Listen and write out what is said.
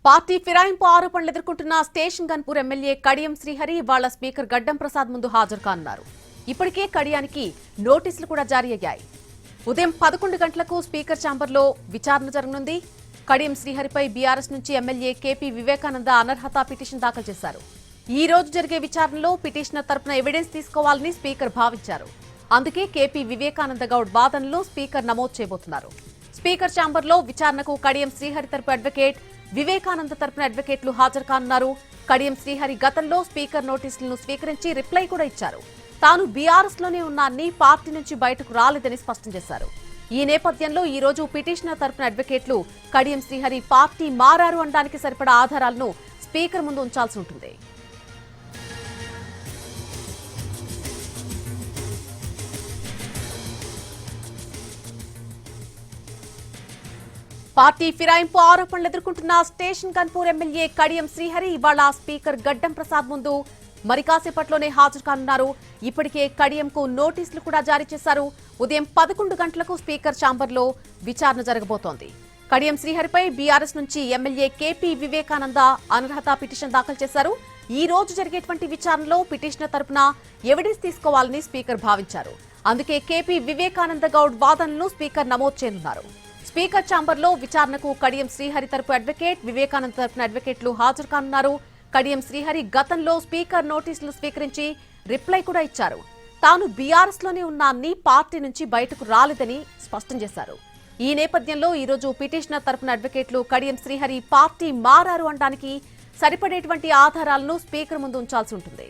Party ఫిరాయింపు ఆరోపణలు ఎదుర్కొంటున్న station Ghanpur MLA Kadiyam Srihari ఇవాళ స్పీకర్ గడ్డం ప్రసాద్ ముందు హాజరు కానున్నారు. ఇప్పటికే కడియానికి నోటీసులు కూడా జారీ అయ్యాయి. ఉదయం 11 గంటలకు స్పీకర్ ఛాంబర్లో విచారణ జరగనుంది. కడియం శ్రీహరిపై బీఆర్ఎస్ నుంచి ఎమ్మెల్యే కేపీ వివేకానంద అనర్హత పిటిషన్ దాఖలు చేశారు. ఈ రోజు జరిగే విచారణలో పిటిషనర్ తరపున ఎవిడెన్స్ తీసుకోవాలని స్పీకర్ భావించారు. అందుకే కేపీ వివేకానంద గౌడ్ వాదనలో స్పీకర్ నమోదు చేయబోతున్నారు. స్పీకర్ ఛాంబర్లో విచారణకు కడియం శ్రీహరి తరపు అడ్వకేట్, వివేకానంద తరపున అడ్వకేట్లు హాజరు కానున్నారు. కడియం శ్రీహరి గతంలో స్పీకర్ నోటీసులను స్వీకరించి రిప్లై కూడా ఇచ్చారు. తాను బీఆర్ఎస్ లోనే ఉన్నాన్ని, పార్టీ నుంచి బయటకు రాలేదని స్పష్టం చేశారు. ఈ నేపథ్యంలో ఈ రోజు పిటిషనర్ తరపున అడ్వకేట్లు కడియం శ్రీహరి పార్టీ మారారు అనడానికి సరిపడా ఆధారాలను స్పీకర్ ముందు ఉంచాల్సి ఉంటుంది. పార్టీ ఫిరాయింపు ఆరోపణలు ఎదుర్కొంటున్న స్టేషన్ గన్పూర్ ఎమ్మెల్యే కడియం శ్రీహరి ఇవాళ స్పీకర్ గడ్డం ప్రసాద్ ముందు మరి కాసేపట్లోనే హాజరు కానున్నారు. ఇప్పటికే కడియంకు నోటీసులు కూడా జారీ చేశారు. ఉదయం 11 గంటలకు స్పీకర్ ఛాంబర్లో విచారణ జరగబోతోంది. కడియం శ్రీహరిపై బీఆర్ఎస్ నుంచి ఎమ్మెల్యే కేపీ వివేకానంద అనర్హత పిటిషన్ దాఖలు చేశారు. ఈ రోజు జరిగేటువంటి విచారణలో పిటిషనర్ తరపున ఎవిడెన్స్ తీసుకోవాలని స్పీకర్ భావించారు. అందుకే కేపీ వివేకానంద గౌడ్ వాదనలను స్పీకర్ నమోదు చేయనున్నారు. స్పీకర్ ఛాంబర్లో విచారణకు కడియం శ్రీహరి తరపు అడ్వకేట్, వివేకానంద తరపున అడ్వకేట్లు హాజరు కానున్నారు. కడియం శ్రీహరి గతంలో స్పీకర్ నోటీసులు స్వీకరించి రిప్లై కూడా ఇచ్చారు. తాను బీఆర్ఎస్ లోనే ఉన్నాన్ని, పార్టీ నుంచి బయటకు రాలేదని స్పష్టం చేశారు. ఈ నేపథ్యంలో ఈ రోజు పిటిషనర్ తరపున అడ్వకేట్లు కడియం శ్రీహరి పార్టీ మారారు అనడానికి సరిపడేటువంటి ఆధారాలను స్పీకర్ ముందు ఉంచాల్సి ఉంటుంది.